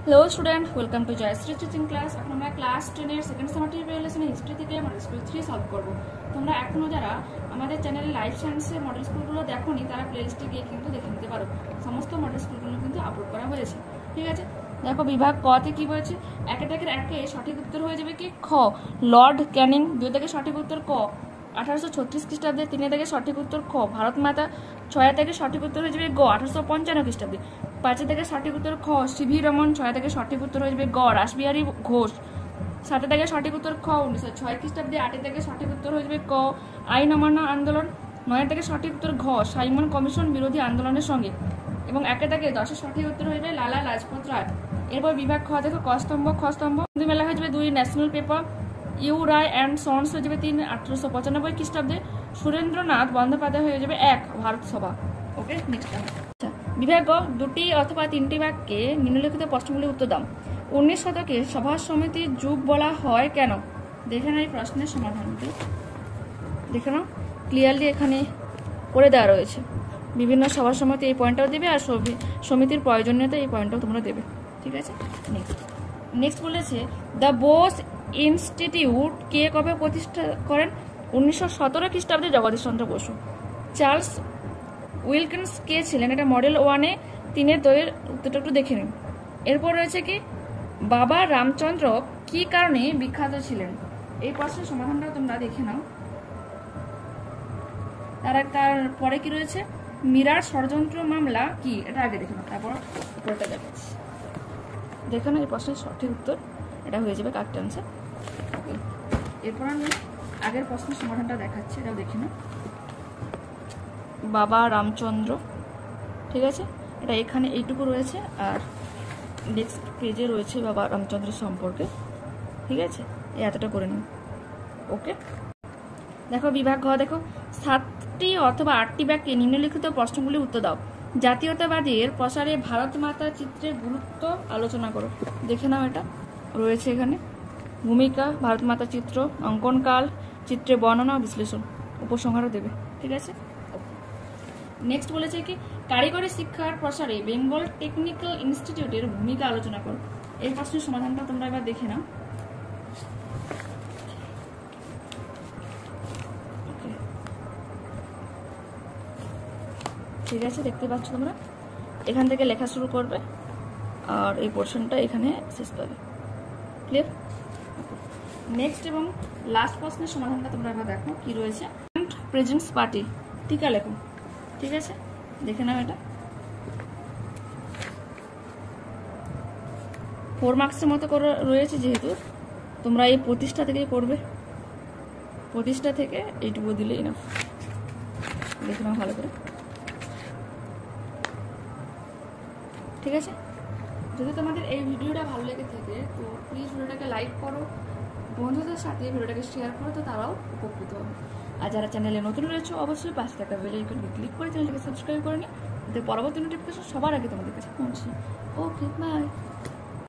Hello student, welcome to Jayshree teaching class. এখন আমরা class 10 এর সেকেন্ড সামারটিভ রিলেশন হিস্ট্রি থেকে মডেল স্কুল 3 সলভ করব। তোমরা এখনো যারা আমাদের চ্যানেলে লাইফ সায়েন্সের মডেল স্কুলগুলো দেখোনি তারা প্লেলিস্টে গিয়ে কিন্তু দেখে নিতে পারো। সমস্ত মডেল স্কুলগুলো কিন্তু আপলোড করা হয়েছে। ঠিক আছে, দেখো বিভাগ ক তে কি হয়েছে। একে সঠিক উত্তর হয়ে যাবে কি খ লর্ড ক্যানিং। 2 থেকে সঠিক উত্তর ক 1836 খ্রিস্টাব্দে। 3 থেকে সঠিক উত্তর খ ভারত মাতা। 6 থেকে সঠিক উত্তর হয়ে যাবে গ 1855 খ্রিস্টাব্দে। 5 থেকে সঠিক উত্তর খ সিভি রমন। 6 থেকে সঠিক উত্তর হয়ে যাবে গ রাসবিহারী ঘোষ। 7 থেকে সঠিক উত্তর খ 1906 খ্রিস্টাব্দে। 8 থেকে সঠিক উত্তর হয়ে যাবে ক আইন অমান্য আন্দোলন। 9 থেকে সঠিক উত্তর ঘ সাইমন কমিশন বিরোধী আন্দোলনের সঙ্গে। এবং 1 থেকে 10 সঠিক উত্তর হয়ে যাবে লালা লাজপত রায়। এরপর বিভাগ খ দেখো ক স্তম্ভ খ স্তম্ভ দুই মেলা হয়ে যাবে 2 national paper. U Roy and sons হয়ে যাবে 3 1895 খ্রিস্টাব্দে। সুরেন্দ্রনাথ বন্দ্যোপাধ্যায় হয়ে যাবে 1 ভারত সভা। ওকে, নেক্সট। আচ্ছা, বিভাগ গ 2টি অথবা 3টি বাক্যে নিম্নলিখিত প্রশ্নগুলির উত্তর দাও। 19 শতকে সভা সমিতির যুগ বলা হয় কেন? দেখে নাও এই প্রশ্নের সমাধানটি, দেখে নাও ক্লিয়ারলি এখানে করে দেওয়া রয়েছে। বিভিন্ন সভা সমিতি এই পয়েন্টটাও দেবে, আর সমিতির প্রয়োজনীয়তা এই পয়েন্টটাও তোমরা দেবে। ঠিক আছে, নেক্সট বলেছে দ্য বোস ইনস্টিটিউট কে কবে প্রতিষ্ঠা করেন? 1917 খ্রিস্টাব্দে জগদীশ চন্দ্র বসু। চার্লস উইলকিন্স কে ছিলেন? এটা মডেল 1-এ 3-এর দইয়ের উত্তরটা একটু দেখে নিন। এরপর রয়েছে কি বাবা রামচন্দ্র কি কারণে বিখ্যাত ছিলেন? এই প্রশ্নের সমাধানটাও তোমরা দেখে নাও। তারপরে কি রয়েছে মীরার ষড়যন্ত্র মামলা কি? এটা আগে দেখে নাও, তারপর উপরটা দেখাচ্ছি। দেখে নাও এই প্রশ্নের সঠিক উত্তর এটা হয়ে যাবে কারেক্ট অ্যান্সার। ওকে, এরপর আমি আগের প্রশ্নের সমাধানটা দেখাচ্ছি, এটাও দেখে নাও। বাবা রামচন্দ্র, ঠিক আছে, এটা এখানে এইটুকু রয়েছে, আর নেক্সট পেজে রয়েছে বাবা রামচন্দ্র সম্পর্কে। ঠিক আছে, এই এতটা করে নিন। ওকে, দেখো বিভাগ ঘ দেখো 7টি অথবা 8টি বাক্যে নিম্নলিখিত প্রশ্নগুলির উত্তর দাও। জাতীয়তাবাদের প্রসারে ভারত মাতা চিত্রের গুরুত্ব আলোচনা করো। দেখে নাও, এটা রয়েছে এখানে। ভূমিকা, ভারত মাতা চিত্র, অঙ্কনকাল, চিত্রের বর্ণনা ও বিশ্লেষণ, উপসংহারও দেবে। ঠিক আছে, নেক্সট বলেছে কি কারিগরি শিক্ষার প্রসারে বেঙ্গল টেকনিক্যাল ইনস্টিটিউটের ভূমিকা আলোচনা করো। এই প্রশ্নের সমাধানটা তোমরা এবার দেখে নাও। ঠিক আছে, দেখতে পাচ্ছ তোমরা, এখান থেকে লেখা শুরু করবে আর এই পোর্শনটা এখানে শেষ পাবে। ক্লিয়ার? নেক্সট এবং লাস্ট প্রশ্নের সমাধানটা তোমরা এবার দেখো কি রয়েছে। প্রেজেন্টস পার্টি টিকা লেখো। ঠিক আছে, দেখে নাও। এটা 4 মার্কসের মতো করে রয়েছে, যেহেতু তোমরা এই প্রতিষ্ঠা থেকেই করবে। প্রতিষ্ঠা থেকে এইটুকু দিলে ইনাফ। দেখে নাও ভালো করে। ঠিক আছে, যদি তোমাদের এই ভিডিওটা ভালো লেগে থাকে তো প্লিজ ভিডিওটাকে লাইক করো, বন্ধুদের সাথে ভিডিওটাকে শেয়ার করো, তো তারাও উপকৃত হবে। আর যারা চ্যানেলে নতুন রয়েছে অবশ্যই পাশে থাকা বেল আইকনকে ক্লিক করে চ্যানেলটাকে সাবস্ক্রাইব করে নিও, যাতে পরবর্তী নোটিফিকেশন সবার আগে তোমাদের কাছে পৌঁছে। ওকে, বাই।